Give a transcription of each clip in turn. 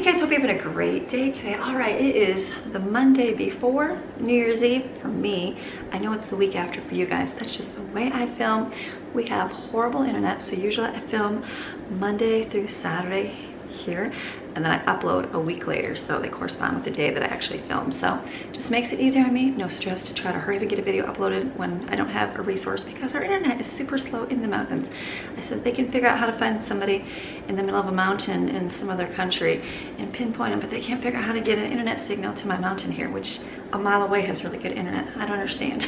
Hey guys, hope you're having a great day today. All right, it is the Monday before New Year's Eve for me. I know it's the week after for you guys. That's just the way I film. We have horrible internet, so usually I film Monday through Saturday here, and then I upload a week later, so they correspond with the day that I actually film. So just makes it easier on me, no stress to try to hurry up and get a video uploaded when I don't have a resource, because our internet is super slow in the mountains. I said they can figure out how to find somebody in the middle of a mountain in some other country and pinpoint them, but they can't figure out how to get an internet signal to my mountain here, which a mile away has really good internet. I don't understand.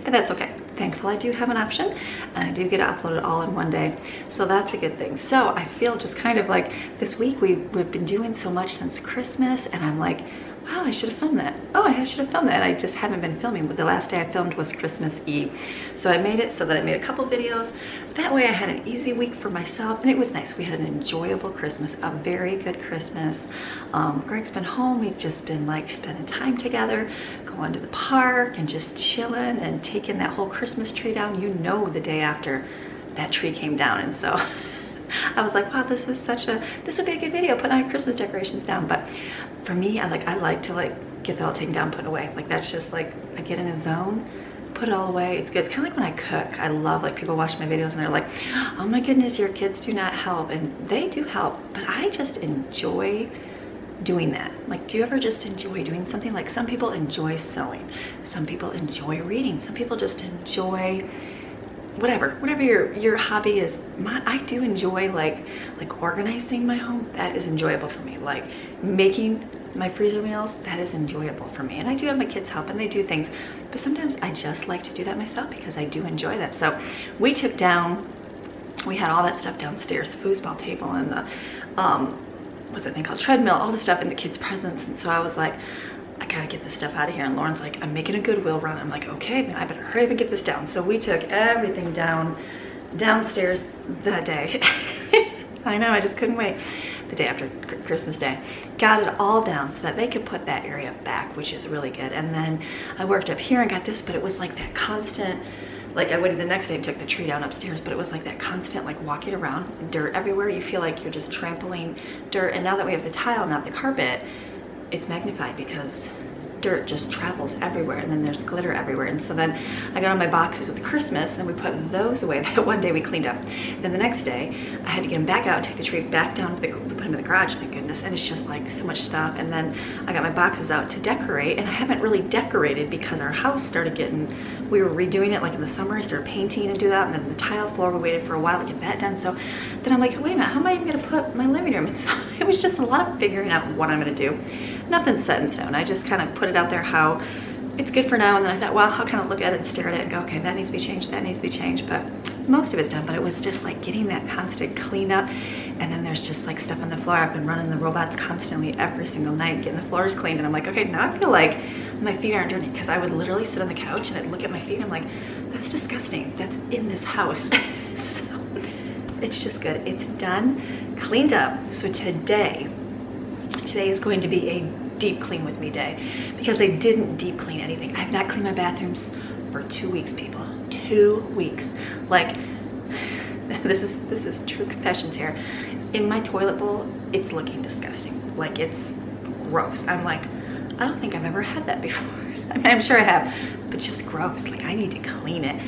But that's okay. Thankful I do have an option, and I do get to upload it all in one day, so that's a good thing. So I feel just kind of like this week we've been doing so much since Christmas, and I'm like, wow, I should have filmed that. Oh, I should have filmed that. I just haven't been filming, but the last day I filmed was Christmas Eve. So I made it so that I made a couple videos. That way I had an easy week for myself, and it was nice. We had an enjoyable Christmas, a very good Christmas. Greg's been home. We've just been like spending time together, going to the park and just chilling and taking that whole Christmas tree down. You know, the day after that tree came down, and so I was like, wow, this would be a good video, putting our Christmas decorations down. But for me, I like to get that all taken down, put it away. Like, that's just like, I get in a zone, put it all away. It's good. It's kind of like when I cook. I love, like, people watch my videos and they're like, oh my goodness, your kids do not help. And they do help, but I just enjoy doing that. Like, do you ever just enjoy doing something? Like, some people enjoy sewing, some people enjoy reading, some people just enjoy whatever your hobby is. I do enjoy like organizing my home. That is enjoyable for me. Like making my freezer meals, that is enjoyable for me. And I do have my kids help and they do things, but sometimes I just like to do that myself because I do enjoy that. So we had all that stuff downstairs, the foosball table and the what's that thing called, treadmill, all the stuff in the kids' presents. And so I was like, I gotta get this stuff out of here. And Lauren's like, I'm making a Goodwill run. I'm like, okay, then I better hurry up and get this down. So we took everything downstairs that day. I know, I just couldn't wait. The day after Christmas Day. Got it all down so that they could put that area back, which is really good. And then I worked up here and got this, but it was like that constant, like I waited the next day and took the tree down upstairs, but it was like that constant, like walking around, dirt everywhere. You feel like you're just trampling dirt. And now that we have the tile, not the carpet, it's magnified because dirt just travels everywhere, and then there's glitter everywhere. And so then I got on my boxes with Christmas and we put those away. That one day we cleaned up. Then the next day I had to get them back out, take the tree back down to we put them in the garage, thank goodness. And it's just like so much stuff. And then I got my boxes out to decorate, and I haven't really decorated because our house started we were redoing it like in the summer. I started painting and do that, and then the tile floor, we waited for a while to get that done. So then I'm like, wait a minute, how am I even gonna put my living room? And so it was just a lot of figuring out what I'm gonna do. Nothing's set in stone. I just kind of put it out there how it's good for now, and then I thought, well, I'll kind of look at it and stare at it and go, okay, that needs to be changed, that needs to be changed. But most of it's done. But it was just like getting that constant cleanup. And then there's just like stuff on the floor. I've been running the robots constantly every single night, getting the floors cleaned, and I'm like, okay, now I feel like my feet aren't dirty, because I would literally sit on the couch and I'd look at my feet and I'm like, that's disgusting, that's in this house. So it's just good. It's done, cleaned up. So today is going to be a deep clean with me day, because I didn't deep clean anything. I have not cleaned my bathrooms for 2 weeks, people. 2 weeks. Like, this is true confessions here. In my toilet bowl, it's looking disgusting. Like, it's gross. I'm like, I don't think I've ever had that before. I mean, I'm sure I have, but just gross. Like, I need to clean it.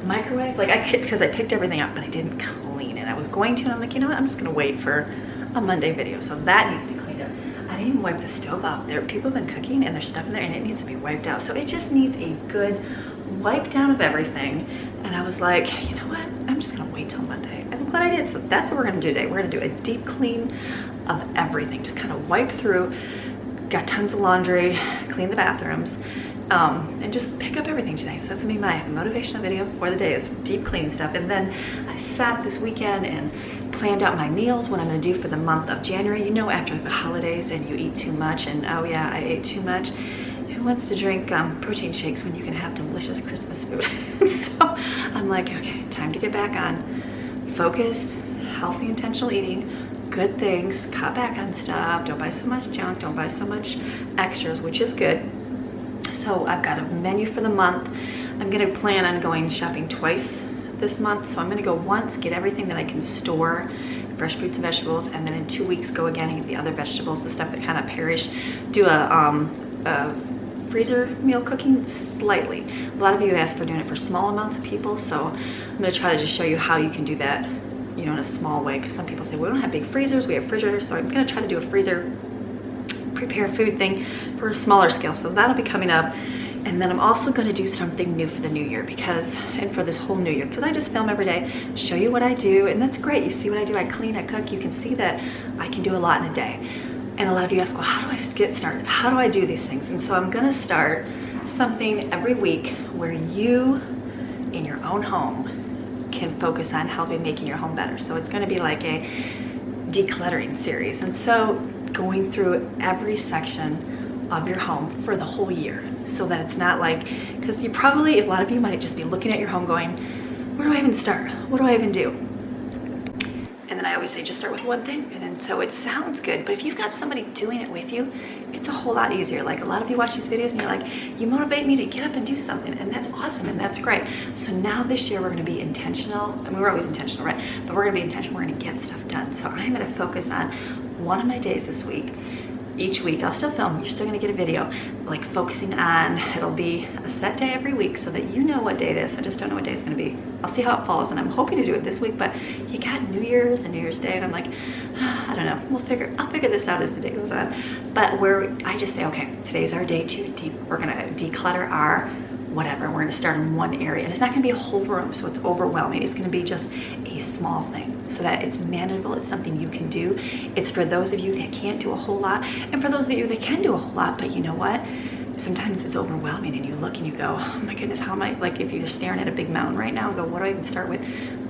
Microwave, like because I picked everything up, but I didn't clean it. I was going to, and I'm like, you know what? I'm just gonna wait for a Monday video. So that needs to be cleaned up. I didn't even wipe the stove off. People have been cooking and there's stuff in there, and it needs to be wiped out. So it just needs a good wipe down of everything. And I was like, you know what? I'm just gonna wait till Monday. And I'm glad I did. So that's what we're gonna do today. We're gonna do a deep clean of everything. Just kind of wipe through. Got tons of laundry, clean the bathrooms, and just pick up everything today. So that's gonna be my motivational video for the day, is deep cleaning stuff. And then I sat this weekend and planned out my meals, what I'm gonna do for the month of January. You know, after the holidays and you eat too much, and oh yeah, I ate too much. Who wants to drink protein shakes when you can have delicious Christmas food? So I'm like, okay, time to get back on focused, healthy, intentional eating. Good things, cut back on stuff, don't buy so much junk, don't buy so much extras, which is good. So I've got a menu for the month. I'm gonna plan on going shopping twice this month. So I'm gonna go once, get everything that I can store fresh fruits and vegetables, and then in 2 weeks go again and get the other vegetables, the stuff that kind of perish. Do a freezer meal cooking slightly. A lot of you ask for doing it for small amounts of people, so I'm going to try to just show you how you can do that, you know, in a small way, because some people say, we don't have big freezers, we have refrigerators, so I'm going to try to do a freezer prepare food thing for a smaller scale. So that'll be coming up. And then I'm also going to do something new for the new year, and for this whole new year, because I just film every day, show you what I do, and that's great. You see what I do, I clean, I cook, you can see that I can do a lot in a day. And a lot of you ask, well, how do I get started? How do I do these things? And so I'm going to start something every week where you, in your own home, can focus on helping making your home better. So it's going to be like a decluttering series. And so going through every section of your home for the whole year, so that it's not like, because you probably, a lot of you might just be looking at your home going, where do I even start? What do I even do? And then I always say, just start with one thing. And then, so it sounds good, but if you've got somebody doing it with you, it's a whole lot easier. Like, a lot of you watch these videos and you're like, you motivate me to get up and do something, and that's awesome, and that's great. So now this year we're going to be intentional. I mean, we're always intentional, right? But we're going to be intentional. We're going to get stuff done. So I'm going to focus on one of my days this week. Each week, I'll still film, you're still gonna get a video, like focusing on, it'll be a set day every week so that you know what day it is. I just don't know what day it's gonna be. I'll see how it falls, and I'm hoping to do it this week, but you got New Year's and New Year's Day, and I'm like, I don't know, I'll figure this out as the day goes on. But where I just say, okay, today's our day we're gonna declutter our whatever. We're gonna start in one area, and it's not gonna be a whole room, so it's overwhelming. It's gonna be just a small thing, so that it's manageable. It's something you can do. It's for those of you that can't do a whole lot, and for those of you that can do a whole lot, but you know what? Sometimes it's overwhelming, and you look and you go, oh my goodness, how am I, like if you're staring at a big mountain right now, go, what do I even start with?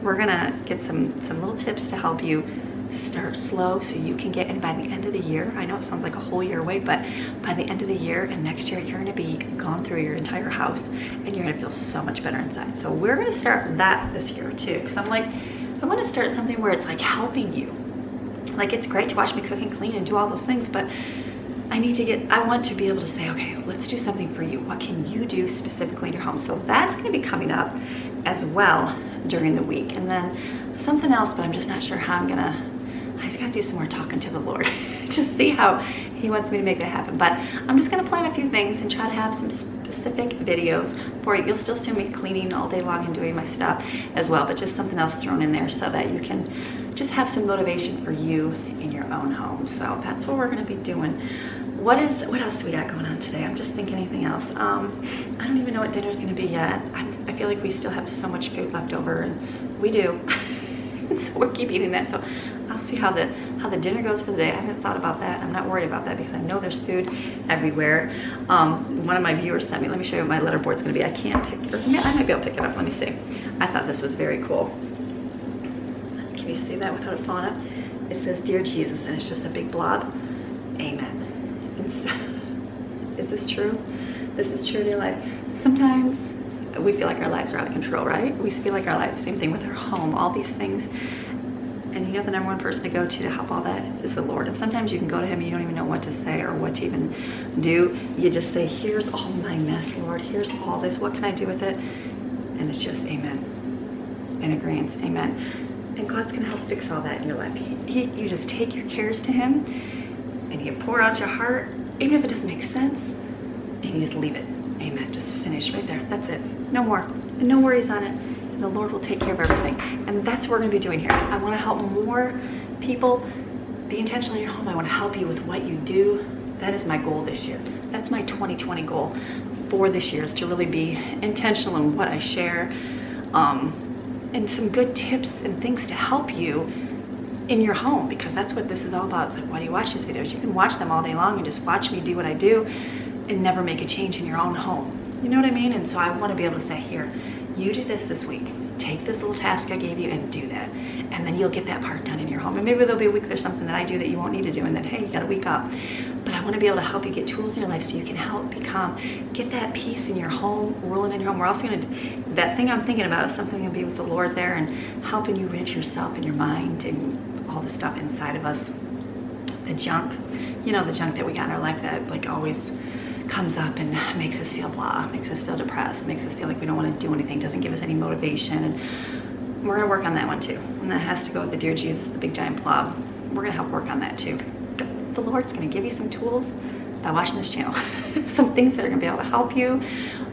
We're gonna get some little tips to help you start slow so you can get in by the end of the year. I know it sounds like a whole year away, but by the end of the year and next year, you're gonna be gone through your entire house, and you're gonna feel so much better inside. So we're gonna start that this year too, because I'm like, I wanna start something where it's like helping you. Like, it's great to watch me cook and clean and do all those things, but I want to be able to say, okay, let's do something for you. What can you do specifically in your home? So that's gonna be coming up as well during the week. And then something else, but I'm just not sure how I just gotta do some more talking to the Lord to see how he wants me to make that happen. But I'm just gonna plan a few things and try to have some specific videos for you. You'll still see me cleaning all day long and doing my stuff as well, but just something else thrown in there so that you can just have some motivation for you in your own home. So that's what we're gonna be doing. What else do we got going on today? I'm just thinking anything else. I don't even know what dinner's gonna be yet. I feel like we still have so much food left over, and we do. So we'll keep eating that. So I'll see how the dinner goes for the day. I haven't thought about that. I'm not worried about that because I know there's food everywhere. One of my viewers sent me, let me show you what my letterboard's gonna be. I can't pick, or yeah, I might be able to pick it up. Let me see. I thought this was very cool. Can you see that without it falling up? It says, Dear Jesus, and it's just a big blob. Amen. And so, is this true? This is true in your life. Sometimes we feel like our lives are out of control, right? We feel like our life, same thing with our home, all these things. And you know, the number one person to go to help all that is the Lord. And sometimes you can go to him and you don't even know what to say or what to even do. You just say, here's all my mess, Lord. Here's all this. What can I do with it? And it's just amen. In agreement, amen. And God's gonna help fix all that in your life. You just take your cares to him, and you pour out your heart, even if it doesn't make sense, and you just leave it. Amen. Just finish right there. That's it. No more. And no worries on it. The Lord will take care of everything. And that's what we're going to be doing here. I want to help more people be intentional in your home. I want to help you with what you do. That is my goal this year. That's my 2020 goal for this year, is to really be intentional in what I share, and some good tips and things to help you in your home, because that's what this is all about. It's like, why do you watch these videos? You can watch them all day long and just watch me do what I do and never make a change in your own home. You know what I mean? And so I want to be able to say, here, you do this week. Take this little task I gave you and do that. And then you'll get that part done in your home. And maybe there'll be a week there's something that I do that you won't need to do, and then, hey, you got a week off. But I want to be able to help you get tools in your life so you can get that peace in your home, ruling in your home. We're also going to, that thing I'm thinking about is something going to be with the Lord there, and helping you rid yourself and your mind and all the stuff inside of us. The junk, you know, the junk that we got in our life that like always comes up and makes us feel blah, makes us feel depressed, makes us feel like we don't want to do anything, doesn't give us any motivation. And we're going to work on that one too. And that has to go with the Dear Jesus, the big giant plow. We're gonna help work on that too. The Lord's gonna give you some tools by watching this channel. Some things that are gonna be able to help you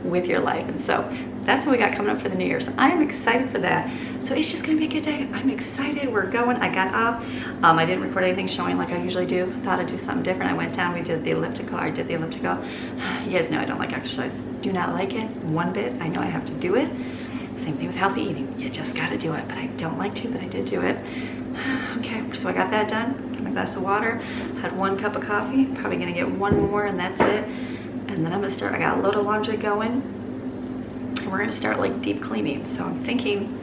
with your life. And so that's what we got coming up for the new year. So I am excited for that. So it's just gonna be a good day. I'm excited, we're going. I got up, I didn't record anything showing like I usually do. I thought I'd do something different. I went down, we did the elliptical, I did the elliptical. You guys know I don't like exercise. Do not like it one bit. I know I have to do it. Same thing with healthy eating. You just gotta do it, but I don't like to, but I did do it. Okay, so I got that done. Got my glass of water, had 1 cup of coffee, probably gonna get 1 more and that's it. And then I'm gonna start, I got a load of laundry going. And we're gonna start like deep cleaning. So I'm thinking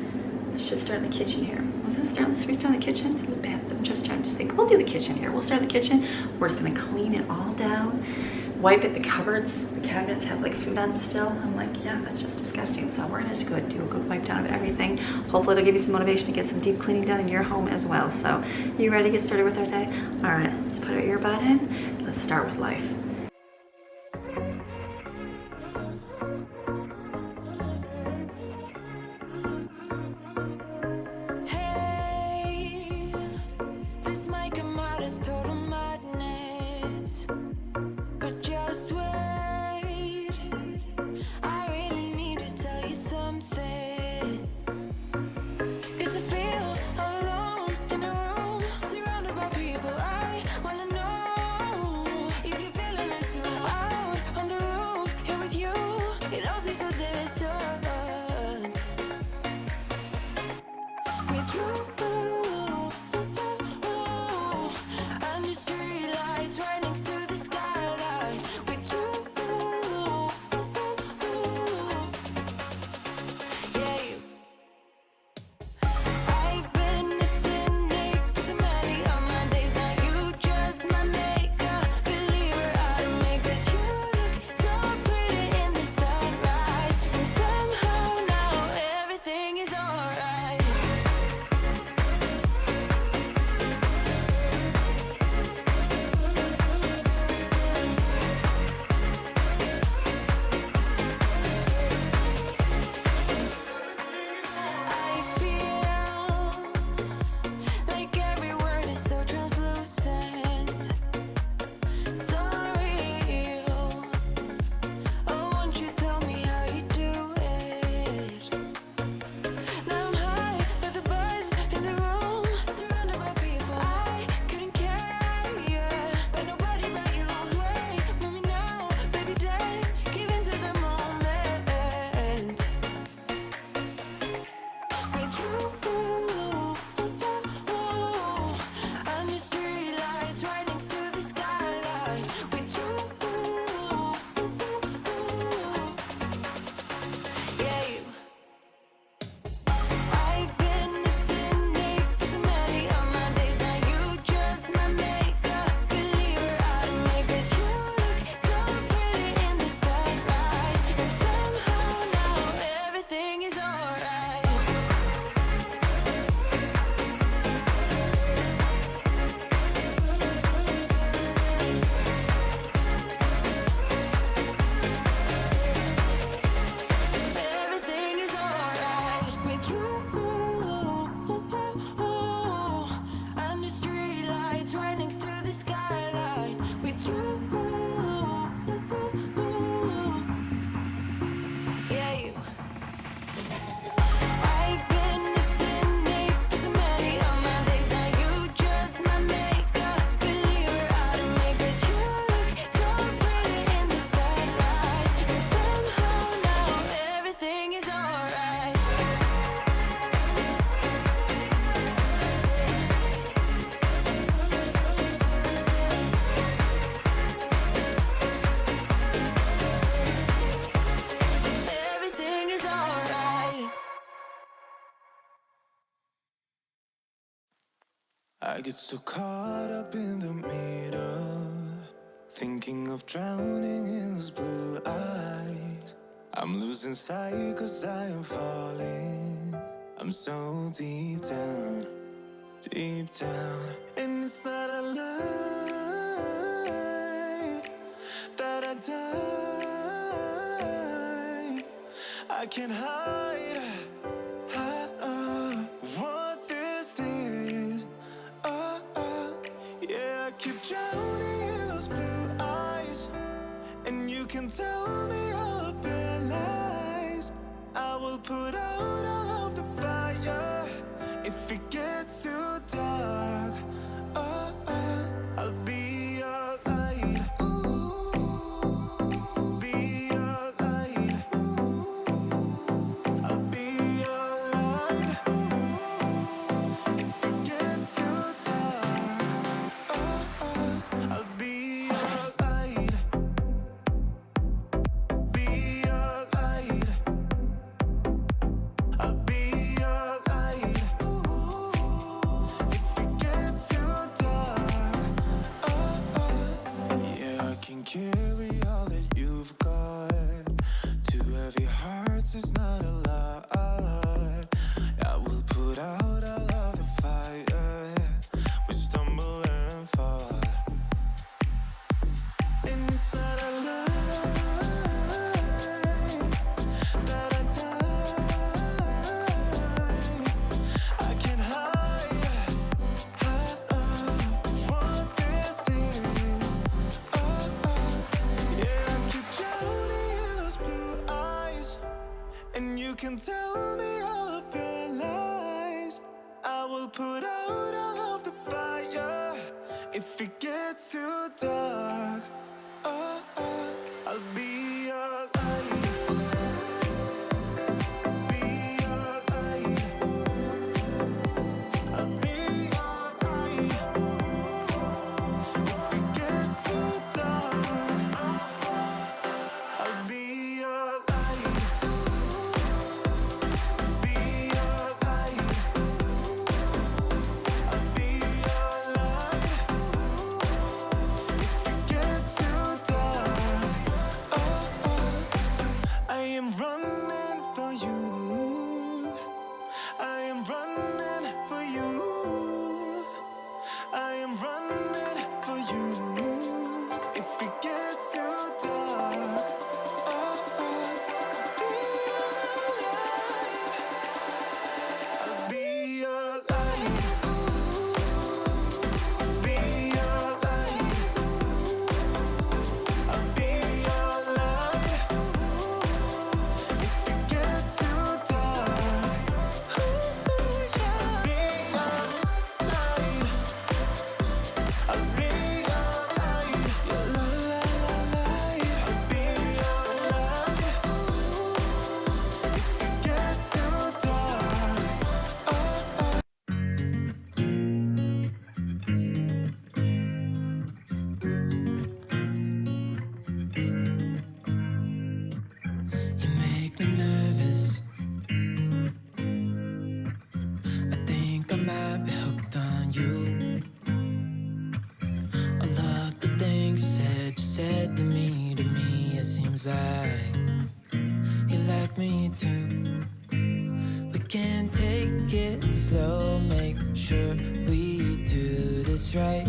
I should start in the kitchen here. Was it start in the kitchen? In the bathroom, just trying to think. We'll do the kitchen here. We'll start in the kitchen. We're just gonna clean it all down. Wipe it, the cupboards, the cabinets have like food on them still. I'm like, yeah, that's just disgusting. So we're gonna just go do a good wipe down of everything. Hopefully it'll give you some motivation to get some deep cleaning done in your home as well. So you ready to get started with our day? All right, let's put our earbud in. Let's start with life. Hey, this might come out as total madness, but just wait. I really need to tell you something. 'Cause I feel alone in a room, surrounded by people. I wanna know if you're feeling it too. Out on the roof, here with you, it all seems so distant. With you, under street lights, right next to the skyline. With you, yeah. I've been a cynic for so many of my days. Now you just my makeup believer out of me. 'Cause you look so pretty in the sunrise, and somehow now everything is alright. I feel like every word is so translucent, so real. Oh, won't you tell me how you do it? Now I'm high, like the buzz in the room, surrounded by people. I couldn't care, yeah, but nobody but you. Sway, move me now, baby, dance, give in to the moment. With you, under street lights, right next to the skyline. With you, yeah. I've been a cynic for so many of my days. Now you just my makeup believer out of me. 'Cause you look so pretty in the sunrise, and somehow now everything is alright. Everything is alright with you. Under street lights, right next to the skyline. With you, yeah. I've been a cynic for so many of my days. Now you just my makeup believer out of me. 'Cause you look so pretty in the sunrise, and somehow now everything is alright. Everything is alright. I get so caught up in the middle, thinking of drowning in those blue eyes. I'm losing sight 'cause I am falling. I'm so deep down, and it's not a lie that I die. I can't hide what this can tell me all of your lies. I will put out all of the fire. If it gets too dark, I'll be your light. Be your light. I'll be your light. If it gets too dark, I'll be your light. Be your light. I'll be your light. If it gets too dark, yeah, I can carry all that you've got. Two heavy hearts is not a lot. I will put out all of the fire. We stumble and fall, and it's not a lie that I die. I can hide what this is. Yeah, I keep drowning in those blue eyes, and you can tell me all of your lies. I will put out all of the fire. If it gets too dark, I'll be your light. Be your light. I'll be your light. If it gets too dark, I'll be your light. Be your light. I'll be your light. If it gets too dark, I am running for you. I am running for you. I am running for you. If it gets too dark, I'll be your light. Be your light. I'll be your light. If it gets too dark, I'll be your light. I'll be your light. Your light. I'll be your light. If it gets too dark, you make me nervous. I think I might be hooked on you. I love the things you said to me. It seems like you like me too. We can take it slow, make sure we do this right.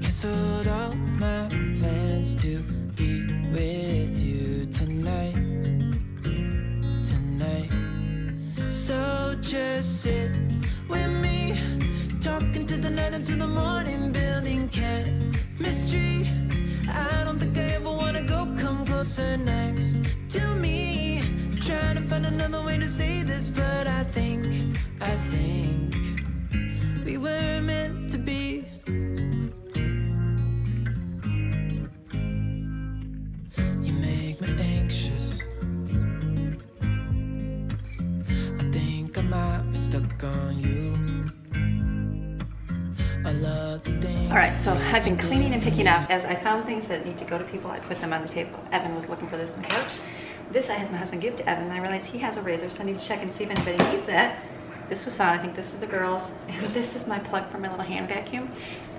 Canceled all my plans to be with you tonight. So just sit with me, talking to the night until the morning, building chemistry. I don't think I ever wanna go, come closer next to me. Trying to find another way to say this, but I think we were meant to be. You make me anxious. I think I might be stuck on you. I love the things. All right, so I've been cleaning and picking up. As I found things that need to go to people, I put them on the table. Evan was looking for this on the couch. This I had my husband give to Evan, and I realized he has a razor, so I need to check and see if anybody needs that. This was found. I think this is the girls, and this is my plug for my little hand vacuum,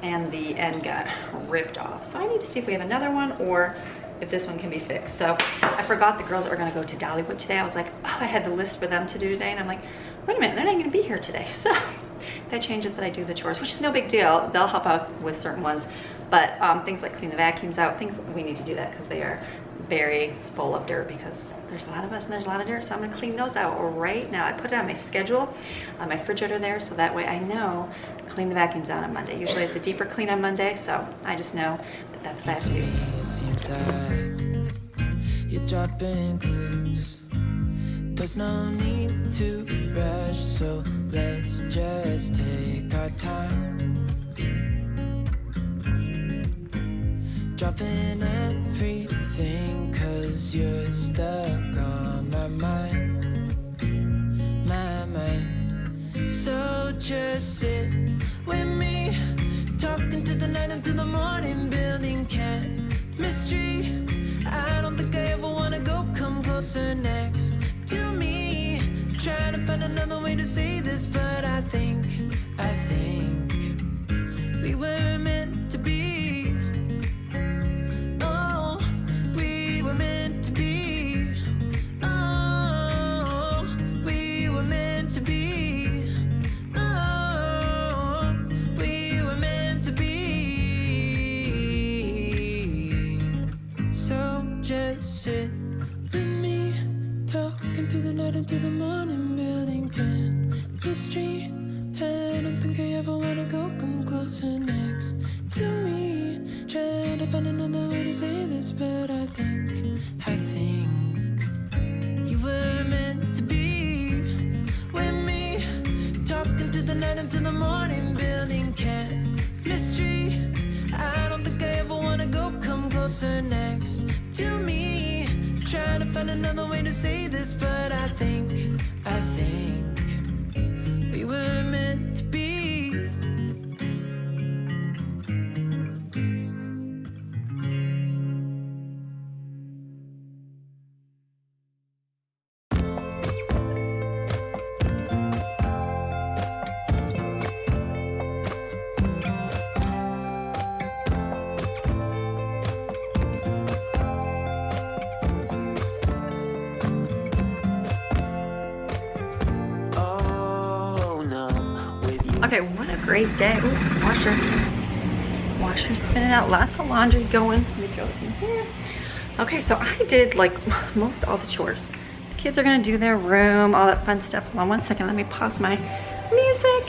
and the end got ripped off. So I need to see if we have another one or if this one can be fixed. So I forgot the girls are going to go to Dollywood today. I was like, oh, I had the list for them to do today, and I'm like, wait a minute, they're not going to be here today. So that changes that I do the chores, which is no big deal. They'll help out with certain ones, but things like clean the vacuums out, things we need to do that because they are very full of dirt, because there's a lot of us and there's a lot of dirt. So I'm going to clean those out right now. I put it on my schedule on my refrigerator there, so that way I know clean the vacuums out on Monday. Usually it's a deeper clean on Monday, so I just know that that's what I have to do. It seems like you're dropping clues. There's no need to rush, so let's just take our time. Dropping everything, 'cause you're stuck on my mind, my mind. So just sit with me, talking to the night until the morning, building chemistry. I don't think I ever wanna go, come closer next to me. Trying to find another way to say this, but I think we were meant to be. Oh, we were meant to be. Oh, we were meant to be. Oh, we were meant to be. So just sit with me, talking through the night until the morning, building chemistry. I don't think I ever wanna go, come closer next to me. Trying to find another way to say this, but I think you were meant to be with me, talking to the night until the morning, building chemistry. I don't think I ever wanna go, come closer next to me. Trying to find another way to say this, but I think we were meant to be. Okay, what a great day. Ooh, washer's spinning out, lots of laundry going. Let me throw this in here. Okay, so I did like most all the chores. The kids are gonna do their room, all that fun stuff. Hold on one second, let me pause my music.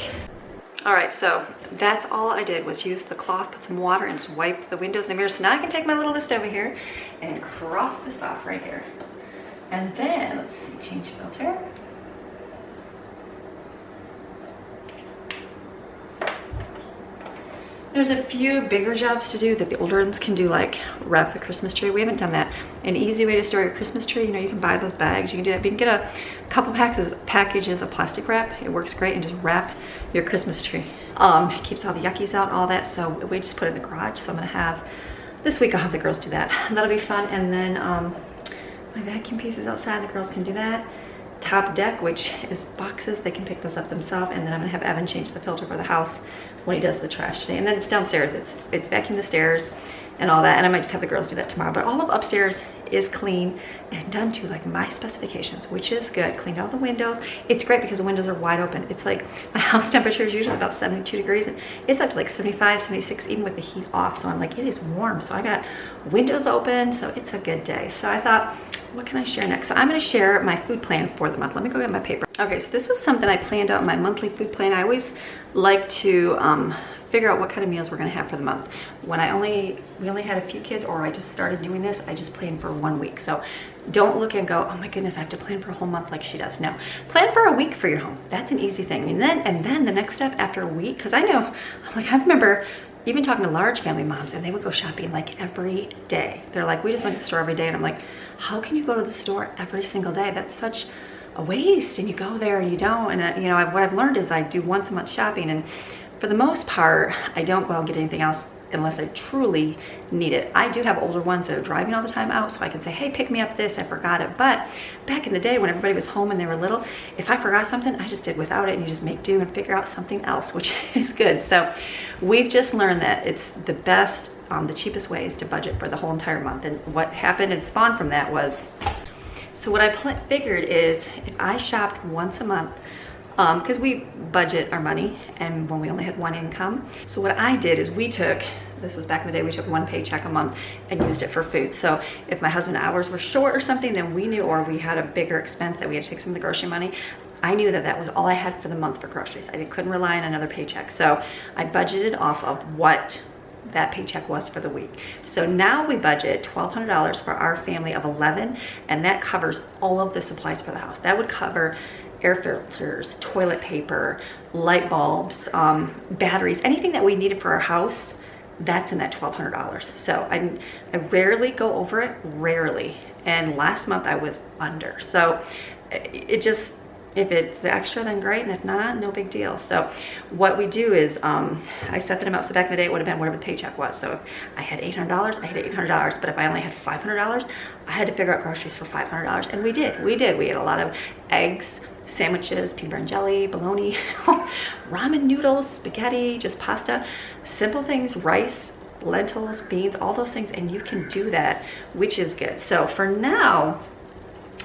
All right, so that's all I did was use the cloth, put some water, and just wipe the windows and the mirrors. So now I can take my little list over here and cross this off right here. And then, let's see, change filter. There's a few bigger jobs to do that the older ones can do, like wrap the Christmas tree. We haven't done that. An easy way to store your Christmas tree, you know, you can buy those bags, you can do that. But you can get a couple packages of plastic wrap. It works great, and just wrap your Christmas tree. It keeps all the yuckies out, all that. So we just put it in the garage. So I'm gonna have, this week I'll have the girls do that. That'll be fun. And then my vacuum piece is outside, the girls can do that. Top deck, which is boxes, they can pick those up themselves. And then I'm gonna have Evan change the filter for the house when he does the trash today. And then it's downstairs, it's vacuum the stairs and all that, and I might just have the girls do that tomorrow. But all of upstairs is clean and done to like my specifications, which is good. Cleaned all the windows. It's great because the windows are wide open. It's like my house temperature is usually about 72 degrees, and it's up to like 75, 76, even with the heat off. So I'm like, it is warm. So I got windows open, so it's a good day. So I thought, what can I share next? So I'm gonna share my food plan for the month. Let me go get my paper. Okay, so this was something I planned out in my monthly food plan. I always like to figure out what kind of meals we're gonna have for the month. When we only had a few kids, or I just started doing this, I just planned for 1 week. So don't look and go, oh my goodness, I have to plan for a whole month like she does. No, plan for a week for your home. That's an easy thing. And then the next step after a week, because I know, like I remember even talking to large family moms, and they would go shopping like every day. They're like, we just went to the store every day. And I'm like, how can you go to the store every single day? That's such a waste. And you go there and you don't. And you know, what I've learned is I do once a month shopping, and for the most part, I don't go out and get anything else unless I truly need it. I do have older ones that are driving all the time out, so I can say, hey, pick me up this, I forgot it. But back in the day when everybody was home and they were little, if I forgot something, I just did without it, and you just make do and figure out something else, which is good. So we've just learned that it's the best, the cheapest ways to budget for the whole entire month. And what happened and spawned from that was, so what I figured is if I shopped once a month, because we budget our money and when we only had one income. So what I did is this was back in the day, we took one paycheck a month and used it for food. So if my husband's hours were short or something, then we knew, or we had a bigger expense that we had to take some of the grocery money, I knew that that was all I had for the month for groceries. I couldn't rely on another paycheck. So I budgeted off of what that paycheck was for the week. So now we budget $1,200 for our family of 11, and that covers all of the supplies for the house. That would cover air filters, toilet paper, light bulbs, batteries, anything that we needed for our house. That's in that $1,200. So I rarely go over it, rarely. And last month I was under. So it just, if it's the extra, then great, and if not, no big deal. So what we do is I set the amount. So back in the day, it would have been whatever the paycheck was. So if I had $800, I had $800. But if I only had $500, I had to figure out groceries for $500. And we did. We ate a lot of eggs, sandwiches, peanut butter and jelly, bologna, ramen noodles, spaghetti, just pasta, simple things, rice, lentils, beans, all those things. And you can do that, which is good. So for now,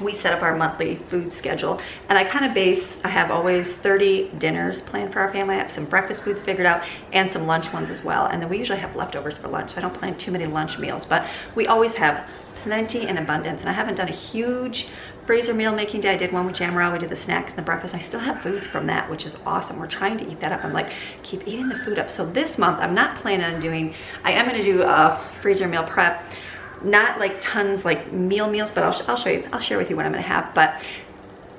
we set up our monthly food schedule, and I kind of I have always 30 dinners planned for our family. I have some breakfast foods figured out and some lunch ones as well. And then we usually have leftovers for lunch. So I don't plan too many lunch meals, but we always have plenty and abundance. And I haven't done a huge freezer meal making day. I did one with Jamara. We did the snacks and the breakfast. I still have foods from that, which is awesome. We're trying to eat that up. I'm like, keep eating the food up. So this month, I'm not planning on doing, I am going to do a freezer meal prep. Not like tons like meals, but I'll show you, I'll share with you what I'm gonna have. But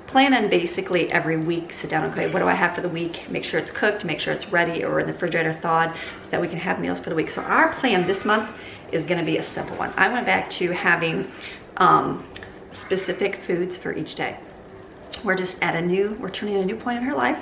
plan on basically every week, sit down and, okay, what do I have for the week? Make sure it's cooked, make sure it's ready or in the refrigerator thawed so that we can have meals for the week. So our plan this month is gonna be a simple one. I went back to having specific foods for each day. We're just we're turning a new point in her life,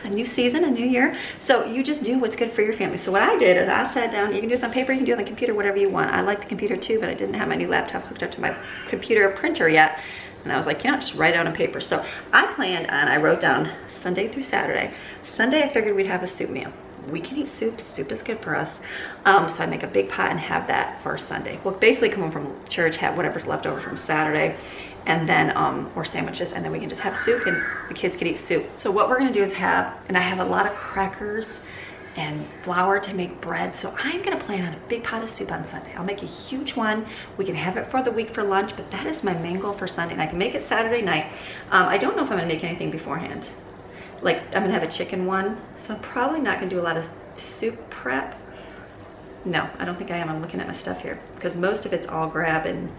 a new season, a new year. So you just do what's good for your family. So what I did is I sat down, you can do this on paper, you can do it on the computer, whatever you want. I like the computer too, but I didn't have my new laptop hooked up to my computer printer yet. And I was like, just write it out on paper. So I wrote down Sunday through Saturday. Sunday, I figured we'd have a soup meal. We can eat soup. Soup is good for us. So I make a big pot and have that for Sunday. We'll basically come home from church, have whatever's left over from Saturday, and then, or sandwiches, and then we can just have soup and the kids can eat soup. So what we're gonna do is I have a lot of crackers and flour to make bread. So I'm gonna plan on a big pot of soup on Sunday. I'll make a huge one. We can have it for the week for lunch, but that is my main goal for Sunday. And I can make it Saturday night. I don't know if I'm gonna make anything beforehand. Like I'm gonna have a chicken one. So I'm probably not gonna do a lot of soup prep. No, I don't think I am. I'm looking at my stuff here because most of it's all grab and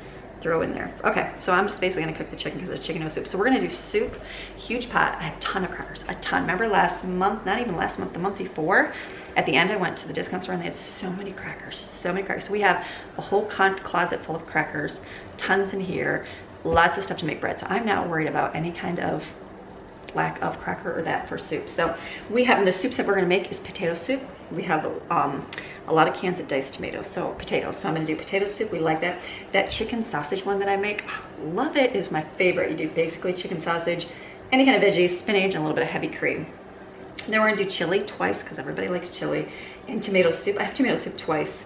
throw in there. Okay, so I'm just basically gonna cook the chicken because there's chicken no soup. So we're gonna do soup, huge pot. I have a ton of crackers, a ton. Remember last month, not even last month, the month before, at the end I went to the discount store and they had so many crackers, so many crackers. So we have a whole closet full of crackers, tons in here, lots of stuff to make bread. So I'm not worried about any kind of lack of cracker or that for soup. So we have, the soups that we're gonna make is potato soup. We have a lot of cans of diced tomatoes, so potatoes. So I'm gonna do potato soup, we like that. That chicken sausage one that I make, love it, is my favorite. You do basically chicken sausage, any kind of veggies, spinach, and a little bit of heavy cream. Then we're gonna do chili twice, because everybody likes chili, and tomato soup. I have tomato soup twice.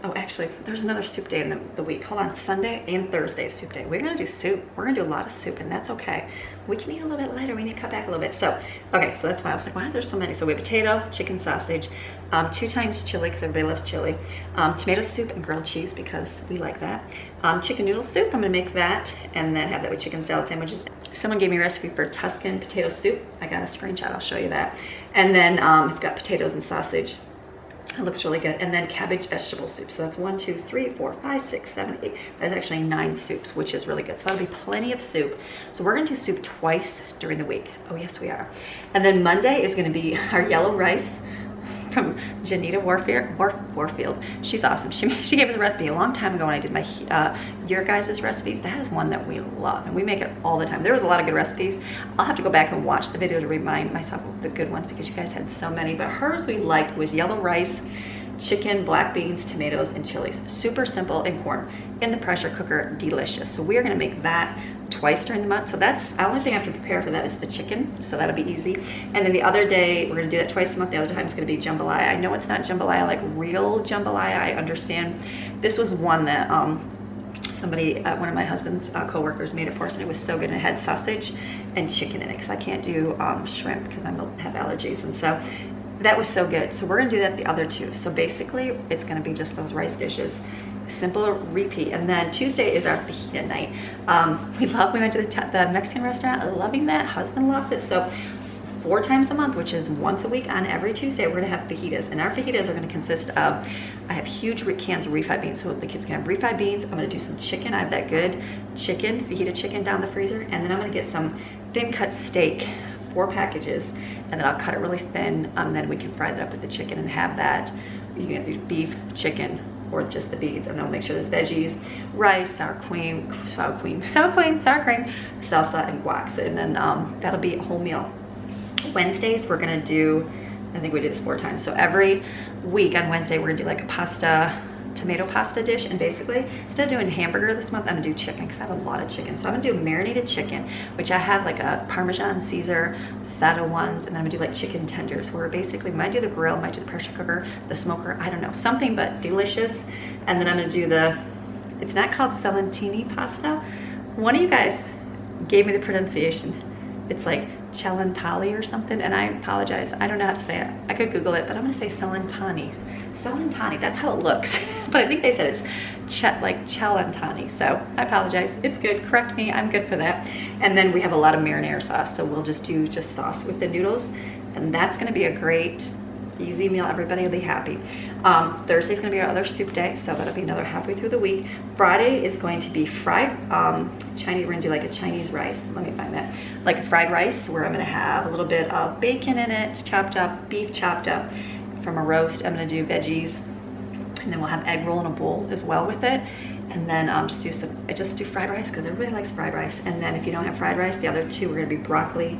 Oh, actually, there's another soup day in the week. Hold on, Sunday and Thursday is soup day. We're gonna do soup. We're gonna do a lot of soup, and that's okay. We can eat a little bit later. We need to cut back a little bit. So, okay, so that's why I was like, why is there so many? So we have potato, chicken sausage, 2 times chili, because everybody loves chili, tomato soup and grilled cheese, because we like that. Chicken noodle soup, I'm gonna make that, and then have that with chicken salad sandwiches. Someone gave me a recipe for Tuscan potato soup. I got a screenshot, I'll show you that. And then it's got potatoes and sausage. It looks really good. And then cabbage vegetable soup. So that's 1, 2, 3, 4, 5, 6, 7, 8. That's actually 9 soups, which is really good. So that'll be plenty of soup. So we're gonna do soup twice during the week. Oh yes, we are. And then Monday is gonna be our yellow rice from Janita Warfield. She's awesome. She gave us a recipe a long time ago when I did my your guys' recipes. That is one that we love, and we make it all the time. There was a lot of good recipes. I'll have to go back and watch the video to remind myself of the good ones, because you guys had so many. But hers we liked was yellow rice, chicken, black beans, tomatoes, and chilies. Super simple, and corn in the pressure cooker, delicious. So we're gonna make that twice during the month. So that's the only thing I have to prepare for that is the chicken. So that'll be easy. And then the other day, we're gonna do that twice a month. The other time it's gonna be jambalaya. I know it's not jambalaya, like real jambalaya, I understand. This was one that somebody, one of my husband's co-workers made it for us, and it was so good. And it had sausage and chicken in it, because I can't do shrimp because I have allergies. And so that was so good. So we're gonna do that the other two. So basically it's gonna be just those rice dishes. simple repeat. And then Tuesday is our fajita night. We went to the Mexican restaurant, loving that. Husband loves it. So 4 times a month, which is once a week on every Tuesday, we're gonna have fajitas. And our fajitas are gonna consist of, I have huge cans of refried beans, so the kids can have refried beans. I'm gonna do some chicken. I have that good chicken, fajita chicken down the freezer. And then I'm gonna get some thin cut steak, 4 packages, and then I'll cut it really thin. Then we can fry that up with the chicken and have that. You can do beef, chicken, or just the beans, and then we'll make sure there's veggies, rice, sour cream, salsa, and guac. And then that'll be a whole meal. Wednesdays, we're gonna do, I think we did this 4 times. So every week on Wednesday, we're gonna do like a tomato pasta dish. And basically, instead of doing hamburger this month, I'm gonna do chicken because I have a lot of chicken. So I'm gonna do marinated chicken, which I have like a Parmesan Caesar, feta ones, and then I'm gonna do like chicken tenders, where basically we might do the grill, might do the pressure cooker, the smoker, I don't know, something but delicious. And then I'm gonna do it's not called Celentini pasta. One of you guys gave me the pronunciation. It's like Celentali or something, and I apologize. I don't know how to say it. I could Google it, but I'm gonna say Celentani. Celentani, that's how it looks. But I think they said it's like Celentani, so I apologize. It's good, correct me, I'm good for that. And then we have a lot of marinara sauce, so we'll just do sauce with the noodles, and that's gonna be a great, easy meal. Everybody will be happy. Thursday's gonna be our other soup day, so that'll be another halfway through the week. Friday is going to be fried Chinese. We're gonna do like a Chinese rice. Let me find that. Like a fried rice, where I'm gonna have a little bit of bacon in it, chopped up, beef chopped up from a roast. I'm gonna do veggies, and then we'll have egg roll in a bowl as well with it. And then just do fried rice because everybody likes fried rice. And then if you don't have fried rice, the other 2 we're gonna be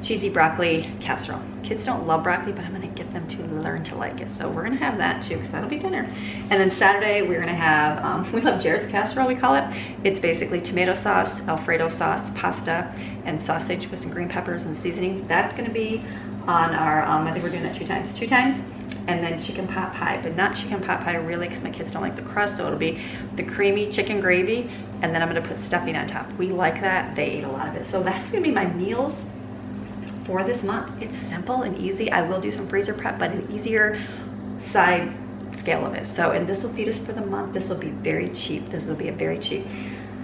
cheesy broccoli casserole. Kids don't love broccoli, but I'm gonna get them to learn to like it. So we're gonna have that too, because that'll be dinner. And then Saturday, we're gonna have, we love Jared's casserole, we call it. It's basically tomato sauce, Alfredo sauce, pasta, and sausage with some green peppers and seasonings. That's gonna be on our, I think we're doing that 2 times. And then chicken pot pie, but not chicken pot pie really, because my kids don't like the crust. So it'll be the creamy chicken gravy, and then I'm gonna put stuffing on top. We like that, they ate a lot of it. So that's gonna be my meals for this month. It's simple and easy. I will do some freezer prep, but an easier side scale of it. So, and this will feed us for the month. This will be very cheap. This will be a very cheap.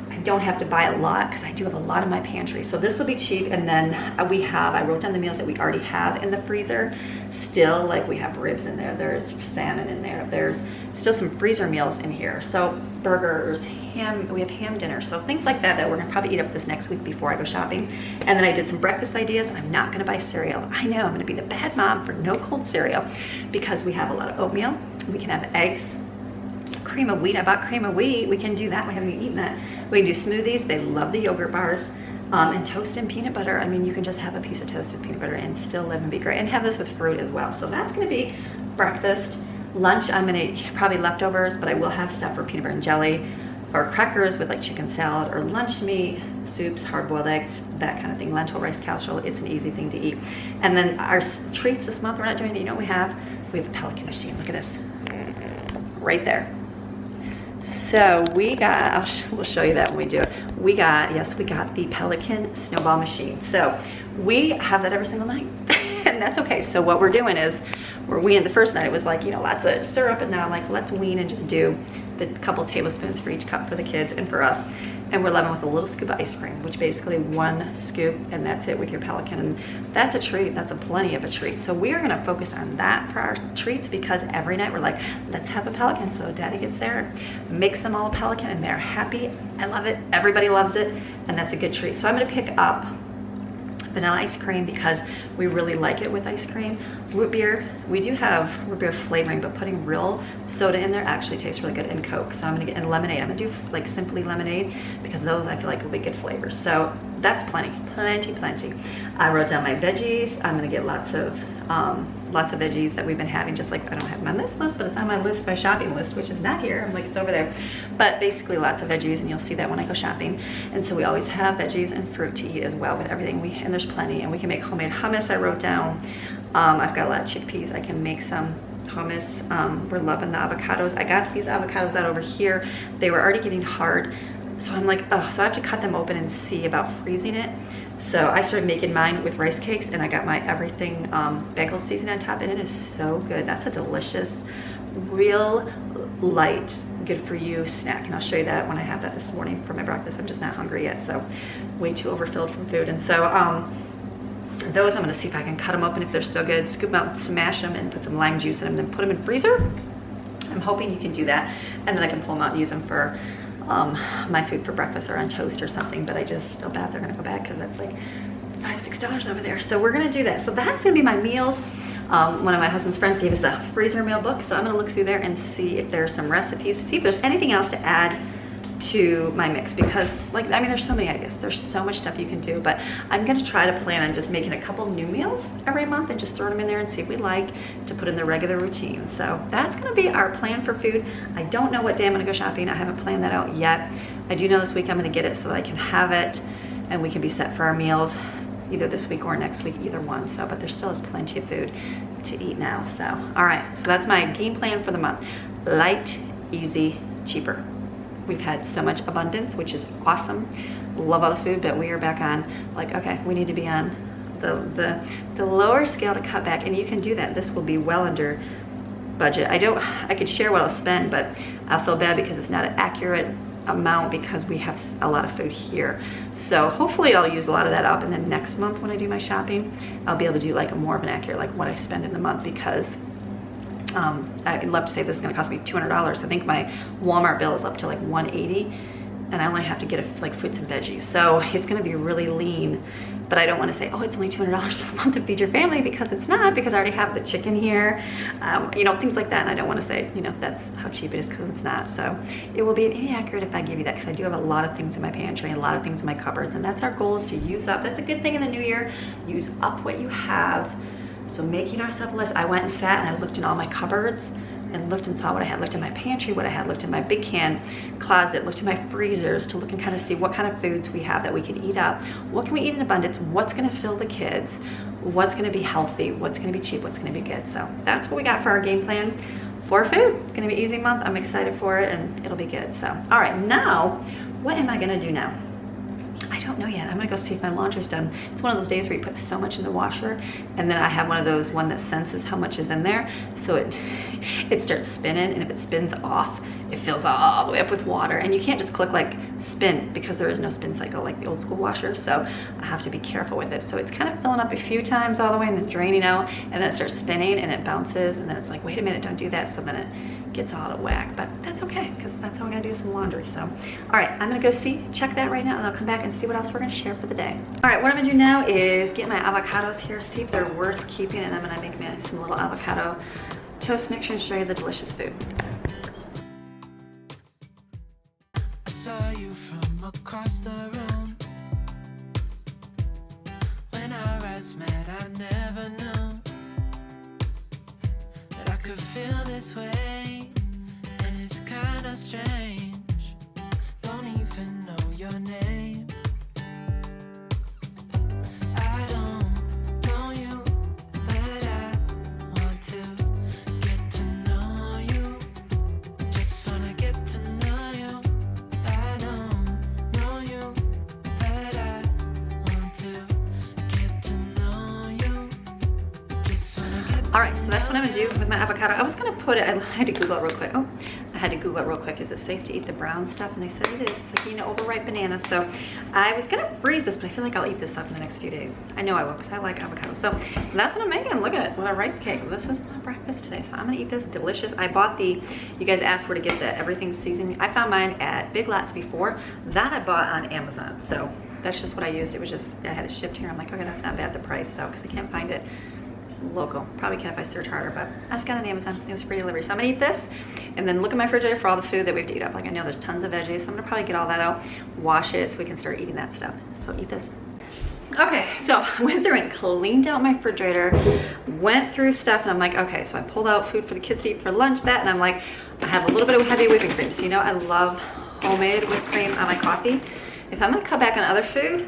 I don't have to buy a lot because I do have a lot in my pantry. So this will be cheap. And then I wrote down the meals that we already have in the freezer. Still, like we have ribs in there. There's salmon in there. There's still some freezer meals in here. So burgers, ham, we have ham dinner. So things like that we're gonna probably eat up this next week before I go shopping. And then I did some breakfast ideas. I'm not gonna buy cereal. I know, I'm gonna be the bad mom for no cold cereal, because we have a lot of oatmeal. We can have eggs, cream of wheat. I bought cream of wheat. We can do that. We haven't even eaten that. We can do smoothies. They love the yogurt bars. And toast and peanut butter. I mean, you can just have a piece of toast with peanut butter and still live and be great. And have this with fruit as well. So that's gonna be breakfast. Lunch, I'm gonna eat probably leftovers, but I will have stuff for peanut butter and jelly, or crackers with like chicken salad, or lunch meat, soups, hard-boiled eggs, that kind of thing. Lentil rice casserole, it's an easy thing to eat. And then our treats this month, we're not doing that. You know what we have? We have the Pelican machine. Look at this, right there. So we got, we'll show you that when we do it. We got the Pelican snowball machine. So we have that every single night, and that's okay. So what we're doing is, we're weaning the first night. It was like, you know, lots of syrup, and now like, let's wean and just do the couple tablespoons for each cup for the kids and for us. And we're loving with a little scoop of ice cream, which basically 1 scoop, and that's it with your Pelican. And that's a treat. That's a plenty of a treat. So we are going to focus on that for our treats, because every night we're like, let's have a Pelican. So daddy gets there, makes them all a Pelican, and they're happy. I love it. Everybody loves it. And that's a good treat. So I'm going to pick up vanilla ice cream because we really like it with ice cream. Root beer, we do have root beer flavoring, but putting real soda in there actually tastes really good, and Coke. So I'm gonna get, and lemonade, I'm gonna do like simply lemonade, because those I feel like will be good flavors. So that's plenty. I wrote down my veggies. I'm gonna get lots of veggies that we've been having, just like I don't have them on this list, but it's on my list, my shopping list, which is not here. I'm like, it's over there. But basically lots of veggies, and you'll see that when I go shopping. And so we always have veggies and fruit to eat as well with everything. And there's plenty, and we can make homemade hummus. I wrote down. I've got a lot of chickpeas. I can make some hummus. We're loving the avocados. I got these avocados out over here. They were already getting hard. So I'm like, oh, so I have to cut them open and see about freezing it. So I started making mine with rice cakes, and I got my everything bagel seasoning on top, and it is so good. That's a delicious real light, good for you snack. And I'll show you that when I have that this morning for my breakfast. I'm just not hungry yet, so way too overfilled from food. And so those I'm gonna see if I can cut them open if they're still good, scoop them out, smash them, and put some lime juice in them, then put them in the freezer. I'm hoping you can do that, and then I can pull them out and use them for my food for breakfast or on toast or something. But I just feel bad they're gonna go bad because that's like $5-6 over there. So we're gonna do that. So that's gonna be my meals. One of my husband's friends gave us a freezer meal book, so I'm gonna look through there and see if there's some recipes, see if there's anything else to add to my mix, because like, I mean, there's so many ideas, there's so much stuff you can do, but I'm gonna try to plan on just making a couple new meals every month and just throwing them in there and see if we like to put in the regular routine. So that's gonna be our plan for food. I don't know what day I'm gonna go shopping. I haven't planned that out yet. I do know this week I'm gonna get it so that I can have it and we can be set for our meals either this week or next week, either one. So, but there still is plenty of food to eat now. So, all right, so that's my game plan for the month. Light, easy, cheaper. We've had so much abundance, which is awesome. Love all the food, but we are back on like, okay, we need to be on the lower scale to cut back, and you can do that. This will be well under budget. I could share what I'll spend, but I'll feel bad because it's not an accurate amount because we have a lot of food here. So hopefully I'll use a lot of that up, and then next month when I do my shopping, I'll be able to do like a more of an accurate, like what I spend in the month, because I'd love to say this is gonna cost me $200. I think my Walmart bill is up to like $180, and I only have to get like fruits and veggies. So it's gonna be really lean, but I don't wanna say, oh, it's only $200 for the month to feed your family, because it's not, because I already have the chicken here, you know, things like that. And I don't wanna say, you know, that's how cheap it is, because it's not. So it will be inaccurate if I give you that, because I do have a lot of things in my pantry and a lot of things in my cupboards, and that's our goal, is to use up. That's a good thing in the new year, use up what you have. So making ourselves a list. I went and sat and I looked in all my cupboards and looked and saw what I had, looked in my pantry, what I had, looked in my big can closet, looked in my freezers to look and kind of see what kind of foods we have that we can eat up. What can we eat in abundance? What's gonna fill the kids? What's gonna be healthy? What's gonna be cheap? What's gonna be good? So that's what we got for our game plan for food. It's gonna be an easy month. I'm excited for it, and it'll be good. So, all right, now, what am I gonna do now? I don't know yet. I'm gonna go see if my laundry's done. It's one of those days where you put so much in the washer, and then I have one of those that senses how much is in there, so it starts spinning, and if it spins off, it fills all the way up with water, and you can't just click like spin, because there is no spin cycle like the old school washer, so I have to be careful with it. So it's kind of filling up a few times all the way and then draining out, and then it starts spinning and it bounces, and then it's like, wait a minute, don't do that. So then it gets all out of whack, but that's okay, because that's how I'm gonna do some laundry. So, all right, I'm gonna go check that right now, and I'll come back and see what else we're gonna share for the day. All right, what I'm gonna do now is get my avocados here, see if they're worth keeping, and I'm gonna make me some little avocado toast mixture and show you the delicious food. I saw you from across the room. When our eyes met, I never knew that I could feel this way, and it's kinda strange. Don't even know your name. I don't know you, but I want to get to know you. Just wanna get to know you. I don't know you, but I want to get to know you. Just wanna get to All right, so that's what I'm gonna do with my avocado. I was gonna put it, I had to Google it real quick. Oh, I had to Google it real quick. Is it safe to eat the brown stuff? And they said it is. It's like, you know, overripe bananas. So I was gonna freeze this, but I feel like I'll eat this up in the next few days. I know I will, because I like avocado. So that's what I'm making. Look at it, with a rice cake. This is my breakfast today. So I'm gonna eat this, delicious. I bought you guys asked where to get the everything seasoning. I found mine at Big Lots before. That I bought on Amazon. So that's just what I used. It was just, I had it shipped here. I'm like, okay, that's not bad, the price. So, because I can't find it local. Probably can if I search harder, but I just got it on Amazon. It was free delivery. So I'm gonna eat this and then look at my refrigerator for all the food that we have to eat up. Like, I know there's tons of veggies, so I'm gonna probably get all that out, wash it so we can start eating that stuff. So eat this. Okay, so I went through and cleaned out my refrigerator, went through stuff, and I'm like, okay, so I pulled out food for the kids to eat for lunch, and I'm like, I have a little bit of heavy whipping cream. So you know I love homemade whipped cream on my coffee. If I'm gonna cut back on other food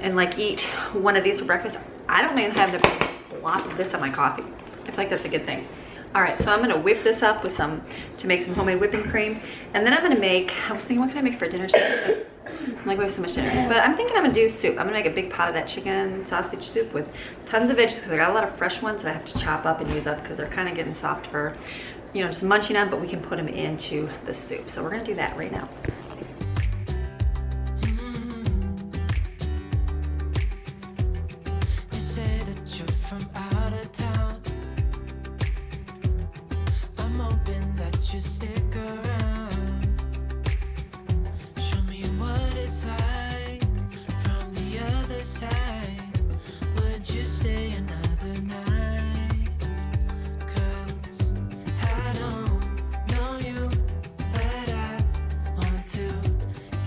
and like eat one of these for breakfast, I don't mind having to blop of this on my coffee. I feel like that's a good thing. All right, so I'm gonna whip this up with to make some homemade whipping cream. And then I'm gonna make, I was thinking, what can I make for dinner today? I'm like, we have so much dinner. But I'm thinking I'm gonna do soup. I'm gonna make a big pot of that chicken sausage soup with tons of veggies, because I got a lot of fresh ones that I have to chop up and use up, because they're kind of getting soft for you know, just munching on, but we can put them into the soup. So we're gonna do that right now. You say that you're from out of town. I'm hoping that you stick around. Show me what it's like from the other side. Would you stay another night? 'Cause I don't know you, but I want to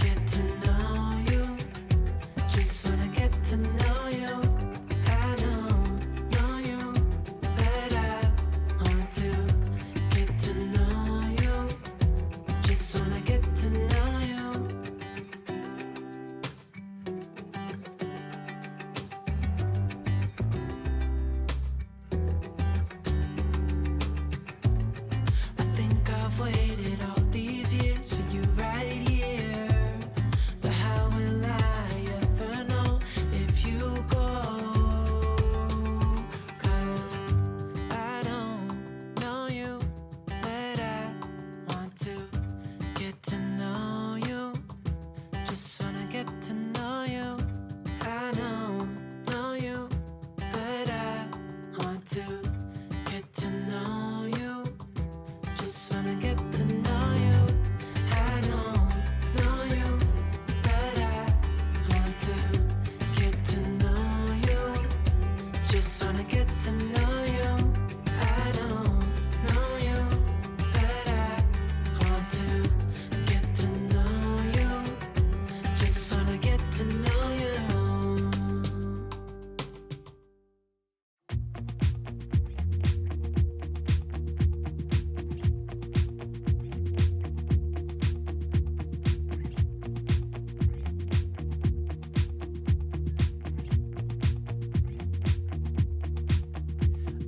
get to know you. Just wanna get to know you. I don't know you, but I want to get to know you. Just wanna get to know you. I think I've waited all these years for you right here. But how will I ever know if you go? 'Cause I don't know you, but I want to get to know you. Just wanna get to know you. I don't know you, but I want to get to know you. Just wanna get to know you. I don't know you, but I want to get to know you. Just wanna get to know you. I don't know you, but I want to get to know you. Just wanna get to know you.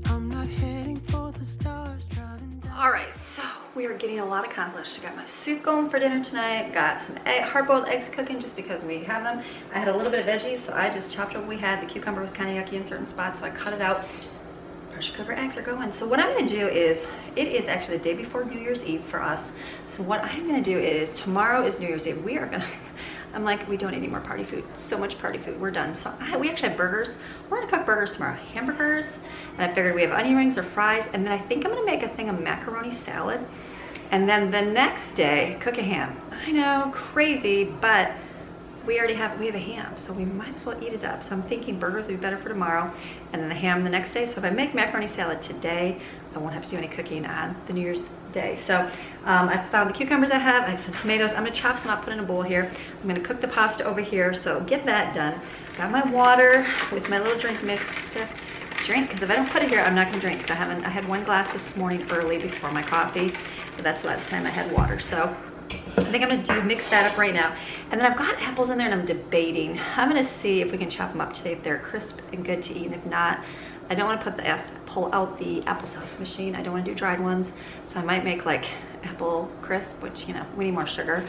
I'm not heading for the stars, driving down. All right, so we are getting a lot accomplished. I got my soup going for dinner tonight. Got some hard-boiled eggs cooking just because we have them. I had a little bit of veggies, so I just chopped up what we had. The cucumber was kind of yucky in certain spots, so I cut it out. Pressure cooker eggs are going. So what I'm gonna do is, it is actually the day before New Year's Eve for us. So what I'm gonna do is, tomorrow is New Year's Eve. We are gonna, I'm like, we don't need any more party food. So much party food, we're done. So we actually have burgers. We're gonna cook burgers tomorrow, hamburgers. And I figured we have onion rings or fries. And then I think I'm gonna make a thing of macaroni salad. And then the next day, cook a ham. I know, crazy, but we have a ham, so we might as well eat it up. So I'm thinking burgers would be better for tomorrow, and then the ham the next day. So if I make macaroni salad today, I won't have to do any cooking on the New Year's Day. So I found the cucumbers I have some tomatoes. I'm gonna chop some up, put in a bowl here. I'm gonna cook the pasta over here, so get that done. Got my water with my little drink mix just to drink, because if I don't put it here, I'm not gonna drink, because I had one glass this morning early before my coffee, but that's the last time I had water. So I think I'm gonna mix that up right now. And then I've got apples in there and I'm debating. I'm gonna see if we can chop them up today, if they're crisp and good to eat. And if not, I don't wanna pull out the applesauce machine. I don't wanna do dried ones. So I might make like apple crisp, which, you know, we need more sugar,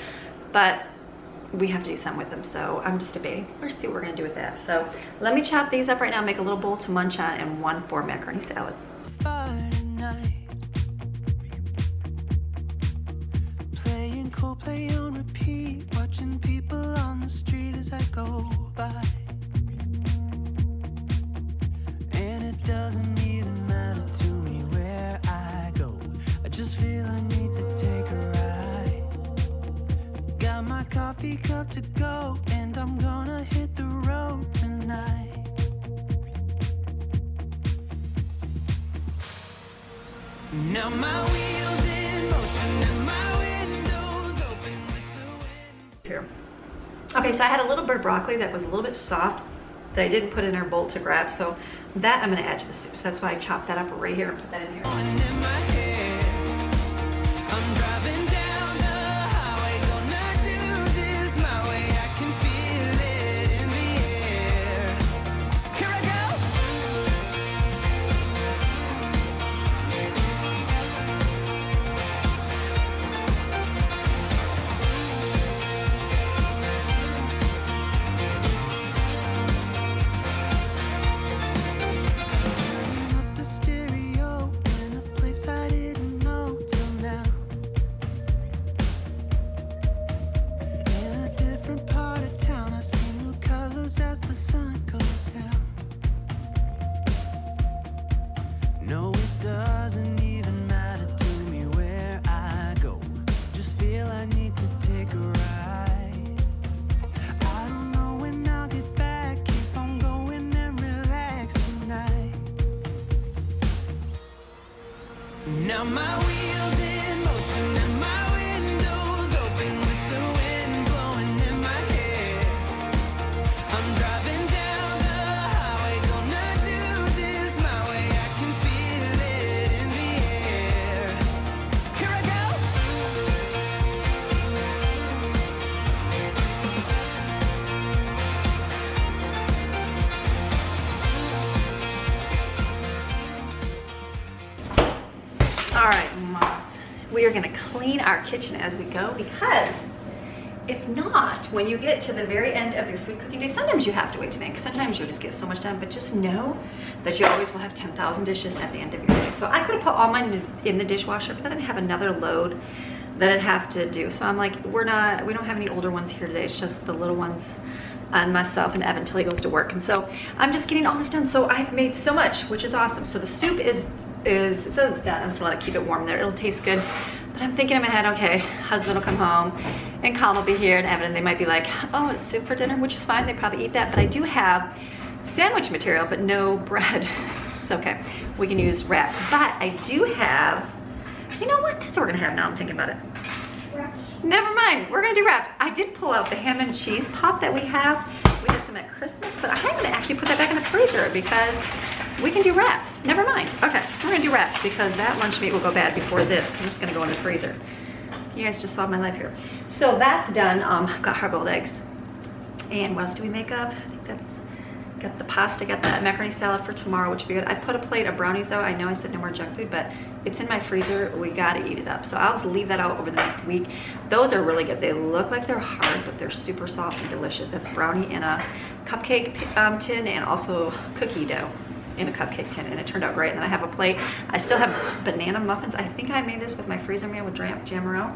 but we have to do something with them. So I'm just debating. Let's see what we're gonna do with that. So let me chop these up right now, make a little bowl to munch on, and one for macaroni salad. Fire tonight. Playing Coldplay on repeat, watching people on the street as I go by. And it doesn't even matter to me where I go. I just feel I need to take a ride. Got my coffee cup to go, and I'm gonna hit the road tonight. Now my wheels in motion and my windows open with the wind. Here. Okay, so I had a little bit of broccoli that was a little bit soft that I didn't put in our bowl to grab, so that I'm gonna add to the soup. So that's why I chopped that up right here and put that in here. One in my head. I'm driving down the highway, gonna do this my way. I can feel it in the air. Here I go. Turning up the stereo in a place Now my wheels in motion and my windows open with the wind blowing in my hair. I'm driving down the highway, gonna do this my way. I can feel it in the air. Here I go. All right, moms, we are gonna clean our kitchen as we go, because if not, when you get to the very end of your food cooking day, sometimes you have to wait to the end, sometimes you'll just get so much done, but just know that you always will have 10,000 dishes at the end of your day. So I could have put all mine in the dishwasher, but then I'd have another load that I'd have to do. So I'm like, we don't have any older ones here today, it's just the little ones and myself and Evan till he goes to work. And so I'm just getting all this done. So I've made so much, which is awesome. So the soup is it says it's done. I'm just gonna let it keep it warm there. It'll taste good. But I'm thinking in my head, okay, husband will come home and Colin will be here and Evan, and they might be like, oh, it's soup for dinner, which is fine. They probably eat that. But I do have sandwich material, but no bread. It's okay. We can use wraps. But I do have, you know what? That's what we're gonna have now. I'm thinking about it. Never mind. We're gonna do wraps. I did pull out the ham and cheese pop that we have. We had some at Christmas, but I had to actually put that back in the freezer because we can do wraps. Never mind. Okay, we're gonna do wraps because that lunch meat will go bad before this because it's gonna go in the freezer. You guys just saw my life here. So that's done. I've got hard-boiled eggs. And what else do we make up? I think that's, got the pasta, got that macaroni salad for tomorrow, which would be good. I put a plate of brownies though. I know I said no more junk food, but it's in my freezer. We gotta eat it up. So I'll just leave that out over the next week. Those are really good. They look like they're hard, but they're super soft and delicious. That's brownie in a cupcake tin and also cookie dough in a cupcake tin, and it turned out great. And then I have a plate. I still have banana muffins. I think I made this with my freezer meal with Jammerel.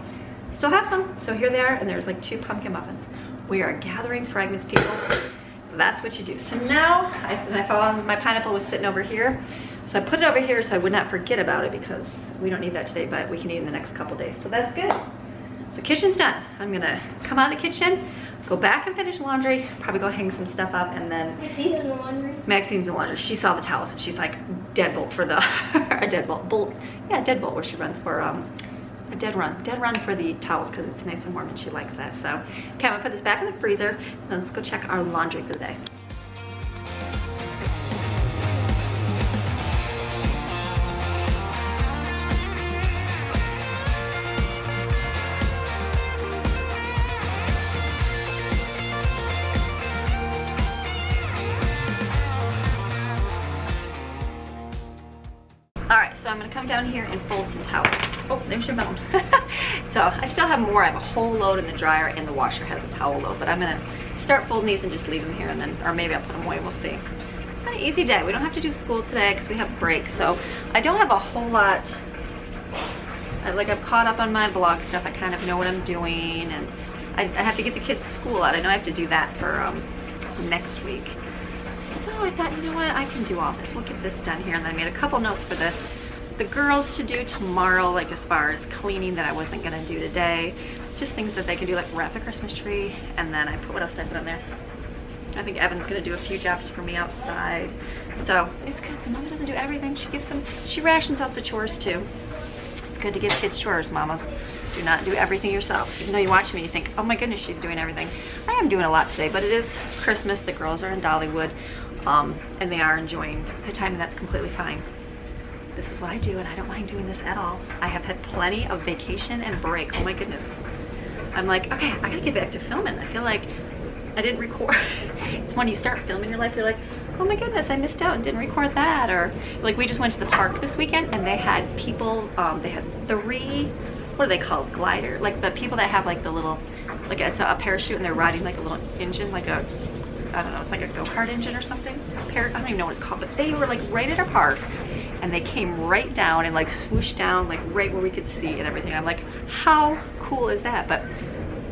Still have some. So here they are, and there's like 2 pumpkin muffins. We are gathering fragments, people. That's what you do. So now, I found my pineapple was sitting over here. So I put it over here so I would not forget about it because we don't need that today, but we can eat in the next couple days. So that's good. So kitchen's done. I'm gonna come out of the kitchen, go back and finish laundry, probably go hang some stuff up, and then Maxine's in the laundry. Maxine's in the laundry. She saw the towels and she's like, deadbolt for the, a deadbolt, yeah, deadbolt where she runs for, a dead run for the towels because it's nice and warm and she likes that. So, okay, I'm gonna put this back in the freezer and let's go check our laundry for the day. All right, so I'm gonna come down here and fold some towels. Oh, there's your mound. So I still have more. I have a whole load in the dryer and the washer has a towel load, but I'm gonna start folding these and just leave them here, and then, or maybe I'll put them away, we'll see. It's an easy day. We don't have to do school today because we have break. So I don't have a whole lot. I've caught up on my blog stuff. I kind of know what I'm doing, and I have to get the kids to school out. I know I have to do that for next week. So I thought, you know what, I can do all this. We'll get this done here. And I made a couple notes for the girls to do tomorrow, like as far as cleaning that I wasn't gonna do today. Just things that they can do, like wrap the Christmas tree. And then I put, what else did I put on there? I think Evan's gonna do a few jobs for me outside. So it's good. So Mama doesn't do everything. She rations out the chores too. It's good to give kids chores, mamas. Do not do everything yourself. Even though you watch me, you think, oh my goodness, she's doing everything. I am doing a lot today, but it is Christmas. The girls are in Dollywood, and they are enjoying the time, and that's completely fine. This is what I do, and I don't mind doing this at all. I have had plenty of vacation and break. Oh my goodness. I'm like, okay, I gotta get back to filming. I feel like I didn't record. It's when you start filming your life, you're like, oh my goodness, I missed out and didn't record that. Or like we just went to the park this weekend, and they had people, they had 3, what are they called, glider, like the people that have like the little, like it's a parachute and they're riding like a little engine, like a, I don't know, it's like a go-kart engine or something. I don't even know what it's called, but they were like right at our park, and they came right down and like swooshed down like right where we could see and everything. I'm like, how cool is that? But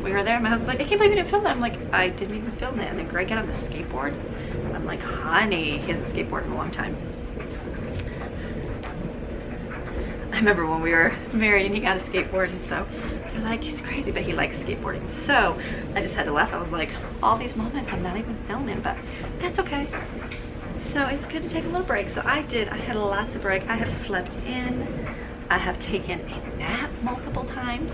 we were there, and my husband's like, I can't believe you didn't film that. I'm like, I didn't even film that. And then Greg got on the skateboard. I'm like, honey, he hasn't skateboarded in a long time. I remember when we were married and he got a skateboard, and so you're like, he's crazy, but he likes skateboarding. So I just had to laugh. I was like, all these moments I'm not even filming, but that's okay. So it's good to take a little break. So I had lots of break. I have slept in. I have taken a nap multiple times.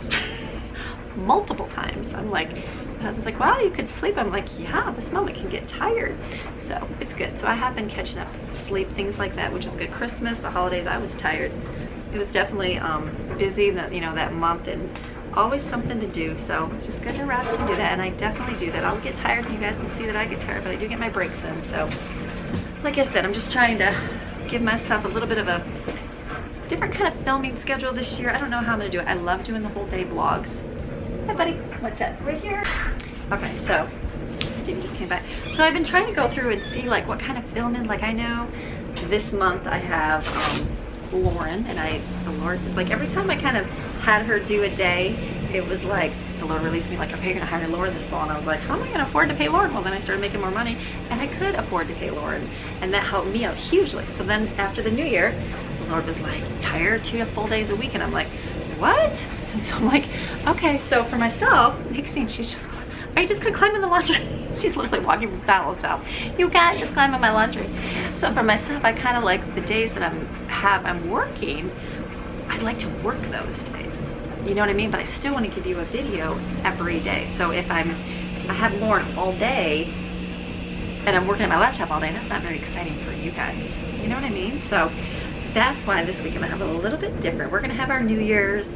Multiple times. I'm like, my husband's like, wow, you could sleep. I'm like, yeah, this moment can get tired. So it's good. So I have been catching up sleep, things like that, which was good. Christmas, the holidays, I was tired. It was definitely busy that, you know, that month, and always something to do. So it's just good to rest and do that. And I definitely do that. I'll get tired and you guys can see that I get tired, but I do get my breaks in. So like I said, I'm just trying to give myself a little bit of a different kind of filming schedule this year. I don't know how I'm gonna do it. I love doing the whole day vlogs. Hi buddy, what's up? Right here. Okay, so Steven just came back. So I've been trying to go through and see like what kind of filming, like I know this month I have Lauren, and the Lord, like every time I kind of had her do a day, it was like the Lord released me like, okay, you're gonna hire Lauren this fall. And I was like, how am I gonna afford to pay Lauren? Well, then I started making more money and I could afford to pay Lauren, and that helped me out hugely. So then after the new year, the Lord was like, hire 2 full days a week. And I'm like, what? And so I'm like, okay. So for myself, Nixie, she's just, are you just gonna climb in the laundry? She's literally walking with towels out. You can't just climb in my laundry. So for myself, I kind of like the days that I'm working, I like to work those days. You know what I mean? But I still want to give you a video every day. So if I have Lauren all day and I'm working at my laptop all day, that's not very exciting for you guys. You know what I mean? So that's why this week I'm gonna have a little bit different. We're gonna have our New Year's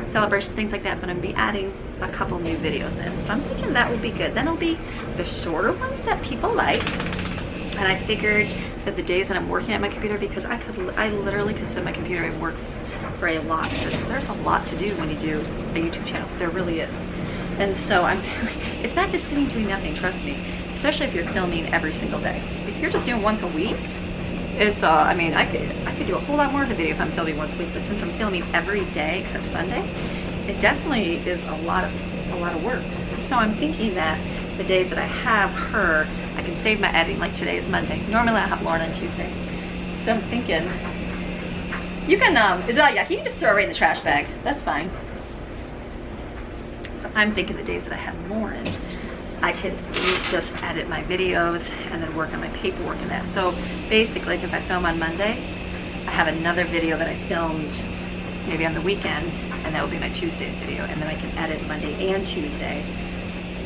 celebration, things like that, but I'm gonna be adding a couple new videos in. So I'm thinking that will be good. Then it'll be the shorter ones that people like. And I figured that the days that I'm working at my computer, because I literally could sit at my computer and work for a lot, because there's a lot to do when you do a YouTube channel. There really is. And so it's not just sitting doing nothing, trust me, especially if you're filming every single day. If you're just doing once a week, it's I mean, I could do a whole lot more of a video if I'm filming once a week, but since I'm filming every day except Sunday, it definitely is a lot of work. So I'm thinking that the days that I have her, I can save my editing. Like today is Monday. Normally I have Lauren on Tuesday. So I'm thinking, you can is it all yucky? You can just throw it right in the trash bag. That's fine. So I'm thinking the days that I have Lauren, I could just edit my videos and then work on my paperwork and that. So basically, like if I film on Monday, I have another video that I filmed maybe on the weekend, and that will be my Tuesday video. And then I can edit Monday and Tuesday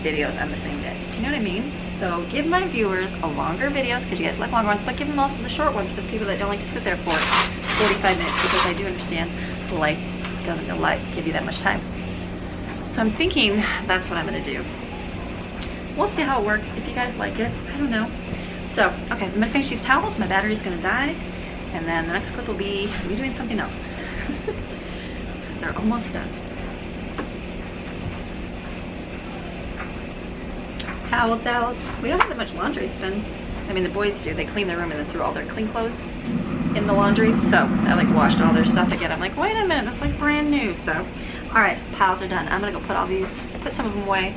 videos on the same day. Do you know what I mean? So give my viewers a longer videos, because you guys like longer ones, but give them also the short ones for the people that don't like to sit there for 45 minutes, because I do understand life doesn't give you that much time. So I'm thinking that's what I'm gonna do. We'll see how it works. If you guys like it, I don't know. So, okay, I'm gonna finish these towels. My battery's gonna die. And then the next clip will be me doing something else. Because they're almost done. Towels. We don't have that much laundry. It's been, I mean, the boys do. They clean their room and then threw all their clean clothes in the laundry. So I like washed all their stuff again. I'm like, wait a minute, that's like brand new. So, all right, piles are done. I'm gonna go put some of them away,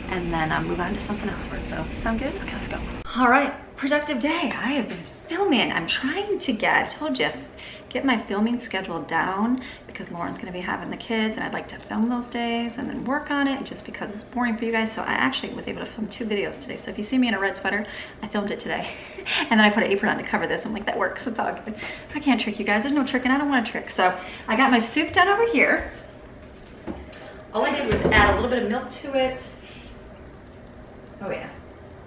and then I'll move on to something else for it. So, sound good? Okay, let's go. All right, productive day. I have been filming. I'm trying to get my filming schedule down, because Lauren's gonna be having the kids, and I'd like to film those days and then work on it, just because it's boring for you guys. So I actually was able to film 2 videos today. So if you see me in a red sweater, I filmed it today. And then I put an apron on to cover this. I'm like, that works, it's all good. I can't trick you guys, there's no tricking, I don't wanna trick. So I got my soup done over here. All I did was add a little bit of milk to it. Oh yeah,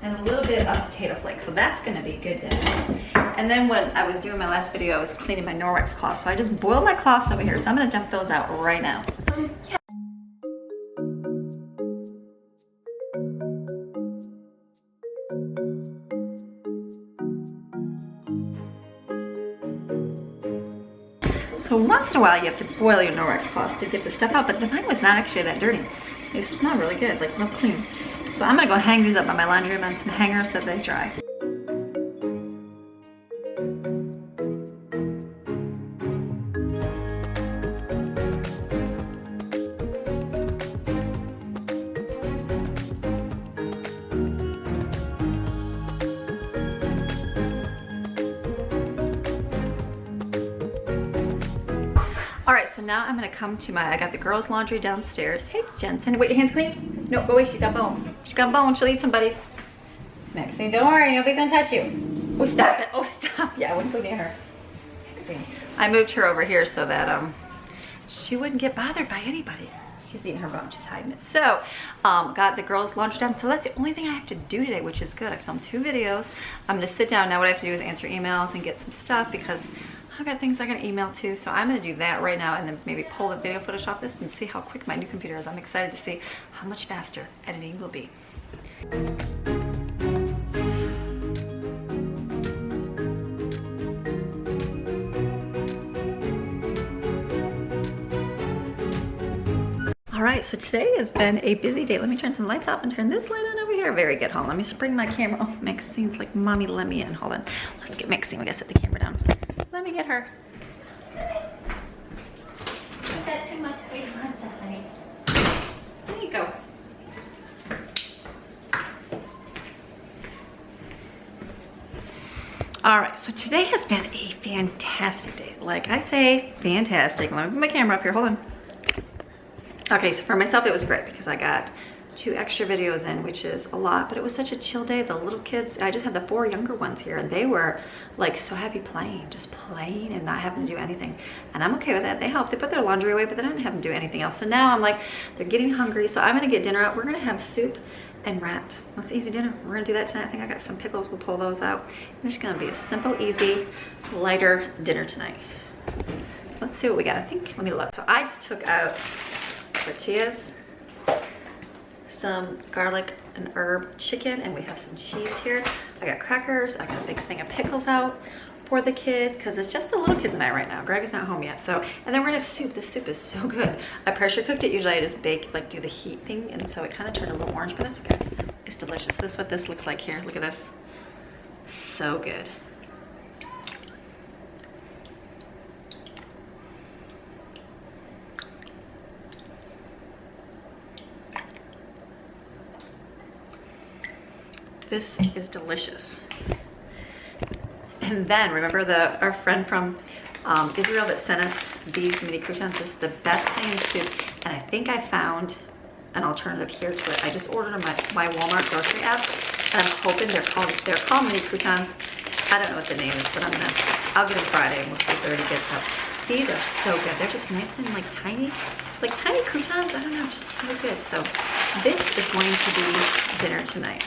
and a little bit of potato flakes. So that's gonna be good to have. And then when I was doing my last video, I was cleaning my Norwex cloths. So I just boiled my cloths over here. So I'm gonna dump those out right now. Yeah. So once in a while you have to boil your Norwex cloths to get the stuff out, but mine was not actually that dirty. It smelled really good, like real clean. So I'm gonna go hang these up by my laundry room on some hangers so they dry. All right, so now I'm gonna come to I got the girls' laundry downstairs. Hey, Jensen, wait, your hands clean? No, go away, she's got bone. She's got bone, she'll eat somebody. Maxine, don't worry, nobody's gonna touch you. Oh, stop it, oh, stop. Yeah, I wouldn't go near her. Maxine. I moved her over here so that she wouldn't get bothered by anybody. She's eating her bone, she's hiding it. So, got the girls' lunch done. So that's the only thing I have to do today, which is good. I filmed 2 videos. I'm gonna sit down now. What I have to do is answer emails and get some stuff because I've got things I gotta email too. So I'm gonna do that right now and then maybe pull the video footage off this and see how quick my new computer is. I'm excited to see how much faster editing will be. All right, so today has been a busy day. Let me turn some lights off and turn this light on over here. Very good. Hold on, let me spring my camera. Oh, Maxine's like, mommy, let me in. Hold on. Let's get Maxine. We gotta set the camera down. Let me get her. Is that too much for you, honey? There you go. All right, so today has been a fantastic day. Like I say, fantastic. Let me put my camera up here. Hold on. Okay, so for myself, it was great because I got 2 extra videos in, which is a lot, but it was such a chill day. The little kids, I just had the 4 younger ones here and they were like so happy playing, just playing and not having to do anything. And I'm okay with that. They helped, they put their laundry away, but they didn't have them do anything else. So now I'm like, they're getting hungry. So I'm gonna get dinner out. We're gonna have soup and wraps. That's easy dinner. We're gonna do that tonight. I think I got some pickles, we'll pull those out. And it's gonna be a simple, easy, lighter dinner tonight. Let's see what we got. I think, let me look. So I just took out tortillas, some garlic and herb chicken, and we have some cheese here. I got crackers. I got a big thing of pickles out for the kids because it's just the little kids and I right now. Greg is not home yet. So, and then we're gonna have soup. This soup is so good. I pressure cooked it. Usually I just bake, like do the heat thing, and so it kind of turned a little orange, but that's okay. It's delicious. This is what this looks like here. Look at this. So good. This is delicious. And then remember our friend from Israel that sent us these mini croutons. This is the best thing in soup. And I think I found an alternative here to it. I just ordered them on my Walmart grocery app, and I'm hoping they're called mini croutons. I don't know what the name is, but I'll get them Friday and we'll see if they're any good. So these are so good. They're just nice and like tiny croutons. I don't know, just so good. So this is going to be dinner tonight.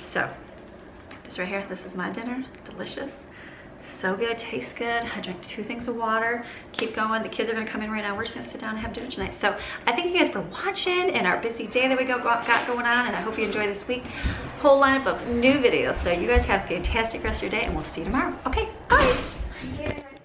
So this right here, this is my dinner. Delicious, so good, tastes good. I drank 2 things of water. Keep going. The kids are gonna come in right now. We're just gonna sit down and have dinner tonight. So I thank you guys for watching and our busy day that we got going on, and I hope you enjoy this week. Whole lineup of new videos. So you guys have a fantastic rest of your day, and we'll see you tomorrow. Okay, bye.